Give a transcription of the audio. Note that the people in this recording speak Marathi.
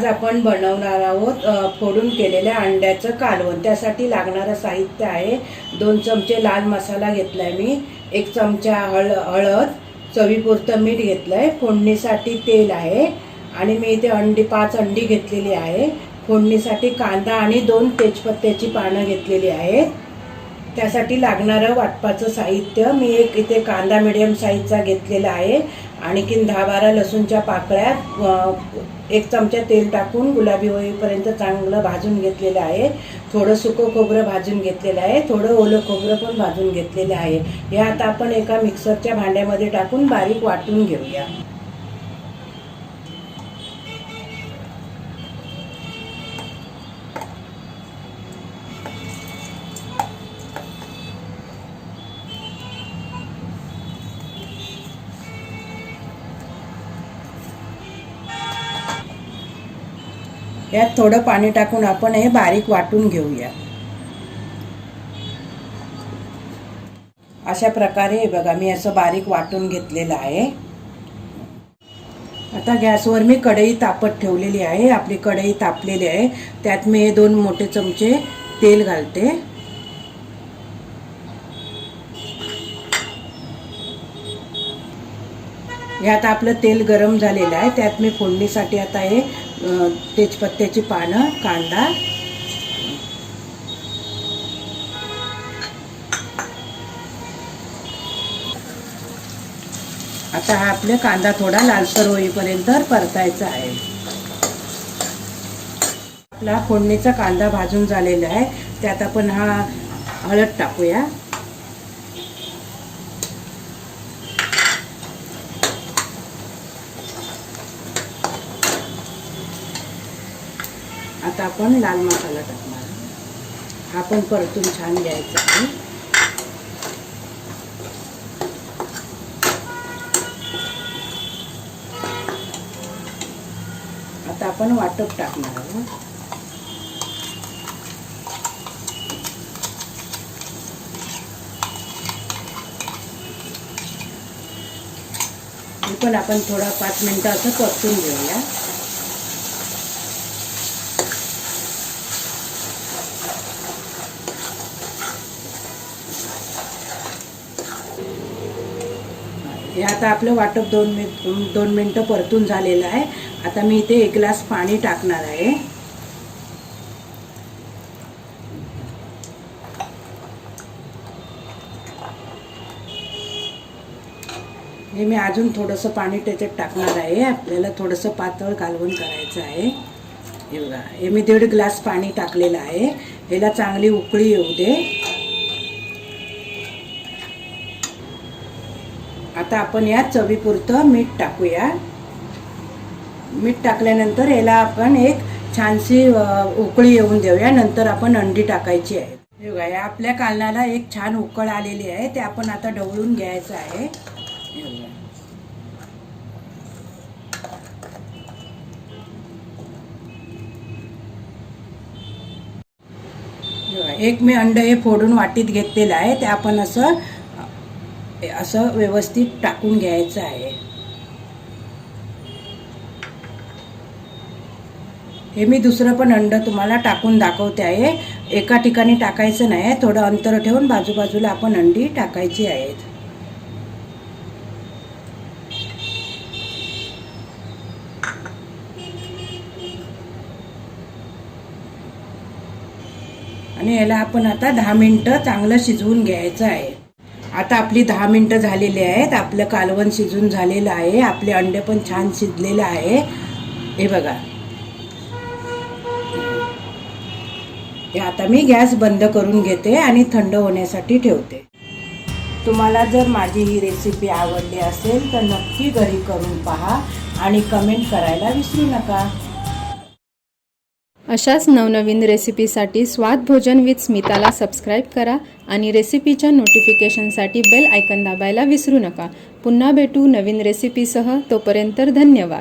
आज आपण बनवणार आहोत फोडून केलेल्या अंड्याचं कालवण। त्यासाठी लागणारं साहित्य आहे 2 चमचे लाल मसाला घेतलाय मी, 1 चमचा हळद, चवीपुरतं मीठ घेतलंय, फोडणीसाठी तेल आहे आणि मी इथे 5 अंडी घेतलेली आहे। फोडणीसाठी कांदा आणि 2 तेजपत्त्याची पानं घेतलेली आहेत। त्यासाठी लागणारं वाटपाचं साहित्य मी इथे कांदा मीडियम साईजचा घेतलेला आहे, आणखीन 10-12 लसूणच्या पाकळ्या, 1 चमचा तेल टाकून गुलाबी होईपर्यंत चांगलं भाजून घेतलेलं आहे। थोडं सुकं खोबरं भाजून घेतलेलं आहे, थोडं ओलं खोबरं पण भाजून घेतलेलं आहे। हे आता आपण एका मिक्सरच्या भांड्यामध्ये टाकून बारीक वाटून घेऊया। यात थोडं पाणी टाकून आपण हे बारीक वाटून घेऊया। अशा प्रकारे बघा मी असं बारीक वाटून घेतलेलं आहे। आता गॅसवर मी कढई तापत ठेवलेली आहे। आपली कढई तापलेली आहे, त्यात मी 2 मोठे चमचे तेल घालते। यात आपलं तेल गरम झालेलं आहे, त्यात मी फोडणीसाठी आता हे तेजपत्त्याची पानं, कांदा, आता हा आपला कांदा थोडा लालसर होईपर्यंत परतायचा आहे। आपला फोडणीचा कांदा भाजून झालेला आहे, त्यात आपण हा हळद टाकूया। आता आपण लाल मसाला टाकणार, हा पण परतून छान घ्यायचा आहे। आता आपण वाटप टाकणार आहोत। हे पण आपण थोडा 5 मिनिटं असं परतून घेऊया। हे आता आपलं वाटप 2 मिनिटं परतून झालेलं आहे। आता मी इथे 1 ग्लास पाणी टाकणार आहे। हे मी अजून थोडंसं पाणी त्याच्यात टाकणार आहे। आपल्याला थोडंसं पातळ कालवण करायचं आहे। हे बघा, हे मी 1.5 ग्लास पाणी टाकलेलं आहे। ह्याला चांगली उकळी येऊ दे। आता आपण यात चवीपुरतं मीठ टाकूया। मीठ टाकल्यानंतर याला आपण एक छानशी उकळी येऊन देऊया, नंतर आपण अंडी टाकायची आहे। हे बघा, या आपल्या कालवणाला एक छान उकळ आलेली आहे, ते आपण आता ढवळून घ्यायचं आहे। एक मी अंड हे फोडून वाटीत घेतलेलं आहे, ते आपण असं व्यवस्थित टाकून घ्यायचं आहे। हे मी दुसरं पण अंड तुम्हाला टाकून दाखवते आहे। एका ठिकाणी टाकायचं नाही, थोडं अंतर ठेवून बाजूबाजूला आपण अंडी टाकायची आहेत। आणि याला आपण आता 10 मिनिटं चांगलं शिजवून घ्यायचं आहे। आता आपली 10 मिनिटं झालेली आहेत। आपलं कालवण शिजून झालेलं आहे, आपले अंडे पण छान शिजलेले आहे। हे बघा, हे आता मी गॅस बंद करून घेते आणि थंड होण्यासाठी ठेवते। तुम्हाला जर माझी ही रेसिपी आवडली असेल तर नक्की घरी करून पहा आणि कमेंट करायला विसरू नका। अशाच नवनवीन रेसिपीसाठी स्वाद भोजन विथ स्मिताला सबस्क्राईब करा आणि रेसिपीच्या नोटिफिकेशनसाठी बेल आयकॉन दाबायला विसरू नका। पुन्हा भेटू नवीन रेसिपीसह, तोपर्यंत धन्यवाद।